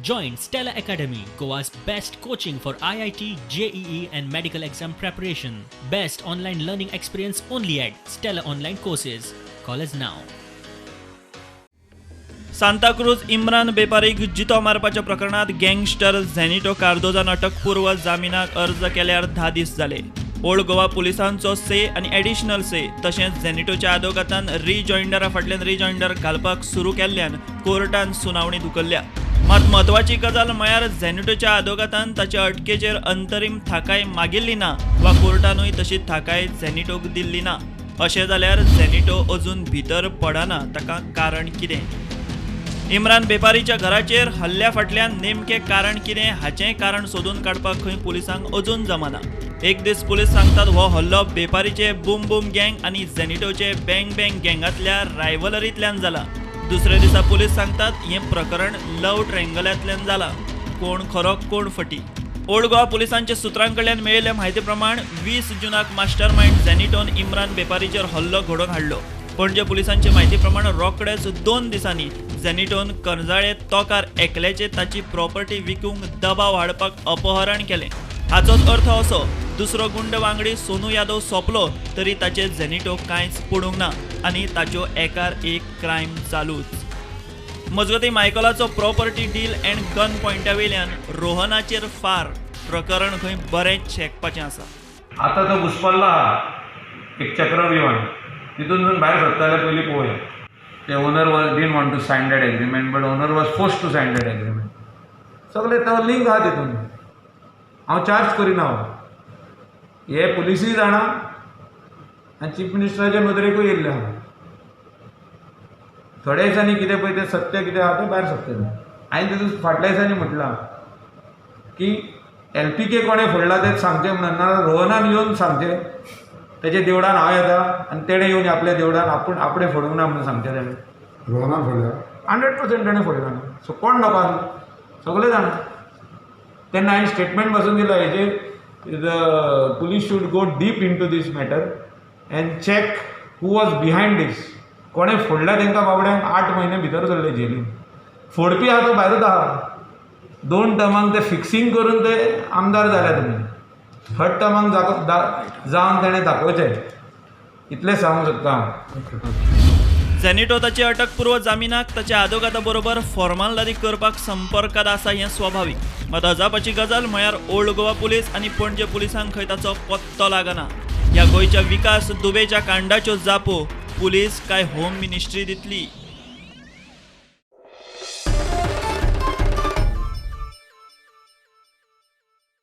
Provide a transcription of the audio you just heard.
Join Stella Academy, Goa's best coaching for IIT, JEE and medical exam preparation. Best online learning experience only at Stella Online Courses. Call us now. Santa Cruz Imran बेपारीक जितो मारपाच्या प्रकरणात gangster झेनिटो कार्दोजान अटकपूर्व जामिनाक अर्ज केल्यार 10 दीस जाले. Old Goa पुलिसांचो से आनी एडिशनल से तशेंच झेनिटोच्या आदोगातान रिजॉइंडरा फाटल्यान रिजॉइंडर घालपाक सुरू केल्ल्यान कोर्टान सुनावणी धुकल्ल्या. मात म्हत्वाची गजाल म्हळ्यार झेनिटोच्या आदोगातान ताच्या अटकेचेर अंतरीम थाकाय मागिल्ली ना वा कोर्टानूय तशी थाकाय झेनिटोक दिल्ली ना. अशें जाल्यार झेनिटो अजून भितर पडना ताका कारण कितें? इम्रान बेपारीच्या घराचेर हल्ल्या फाटल्यान नेमकें कारण कितें हाचें कारण सोदून काडपाक खंय पुलिसांक अजून जमना. एक दीस पुलीस सांगतात हो हल्लो बेपारीचे बूम बूम गँग आनी झेनिटोचे बँग बँग गँगांतल्या रायवलरींतल्यान जाला. दुसऱ्या दिसा पुलीस सांगतात हें प्रकरण लव ट्रँगलांतल्यान जाला. कोण खरो कोण फटी? ओल्ड गोवा पुलिसांच्या सुत्रां कडल्यान मेळिल्ल्या म्हायती प्रमाण 20 जूनाक मास्टर माइंड झेनिटोन इम्रान बेपारीचेर हल्लो घडोवन हाडलो. पणजे पुलिसांची म्हायती प्रमाण रोखडेच 2 दिसांनी झेनिटोन कर्जाळे तोकार एकल्याचे ताची प्रॉपर्टी विकूंक दबाव हाडपाक अपहरण केलें. हाचोच अर्थ असो दुसरो गुंड वांगडी सोनू यादव सोंपलो तरी ताचे झेनिटो कांयच पडूंक ना आनी ताच्यो एकार एक क्रायम चालूच. मजगतीं मायकलाचो प्रॉपर्टी डील एंड गन पॉयंटा वयल्यान रोहनाचेर फार प्रकरण खंय बरेंच शेकपाचें आसा. आता तो घुसपल्लो आहा एक चक्रव्यूहान तितून भायर सरता जाल्यार पयलीं पळोवया. ते owner didn't want to sign that agreement but owner was forced to sign that agreement. सगळे तो लिंक आहा तितून. हांव चार्ज करिना. हे पुलिसूय जाणा आनी चीफ मिनिस्टराच्या नदरेकूय येयल्ले आहा. थोड्या दिसांनी कितें पळय तें सत्य कितें आहा तें भायर सरतलें. हांवें तितून फाटल्या दिसांनी म्हटलां की LPK कोणें फोडला तें सांगचें म्हणून ना रोहनान येवन सांगचें तेजे देवळान हांव येता आनी तेणें येवन आपल्या देवळान आपणें फोडूंक ना म्हणून सांगचें. तेणें रोहनान फोडल्या 100% तेणें फोडला ना. सो कोण नोका सगळे जाणा. तेन्ना हांवें स्टेटमेंट बसून दिलो हेजेर the police should go deep into this matter and check who was behind this. कोणें फोडल्या तांकां बाबड्यांक 8 म्हयने भितर धरले जेलीन. फोडपी आहा तो भायरूच आहा. 2 टर्मांक ते फिक्सिंग करून ते आमदार जाल्या तुमी. 3rd टर्मांक जावन ताणें दाखोवचें इतलें सांगूंक सोदता हांव. झेनिटो ताचे अटकपूर्व जामिनाक ताच्या आदोगाता बरोबर फॉर्मालिटी करपाक संपर्कात आसा हें स्वाभावीक. मात अजापाची गजाल म्हळ्यार ओल्ड गोवा पुलीस आनी पणजे पुलिसांक खंय ताचो पत्तो लागना. ह्या गोंयच्या विकास दुबेच्या कांडाच्यो जापो पुलीस काय होम मिनिस्ट्री दितली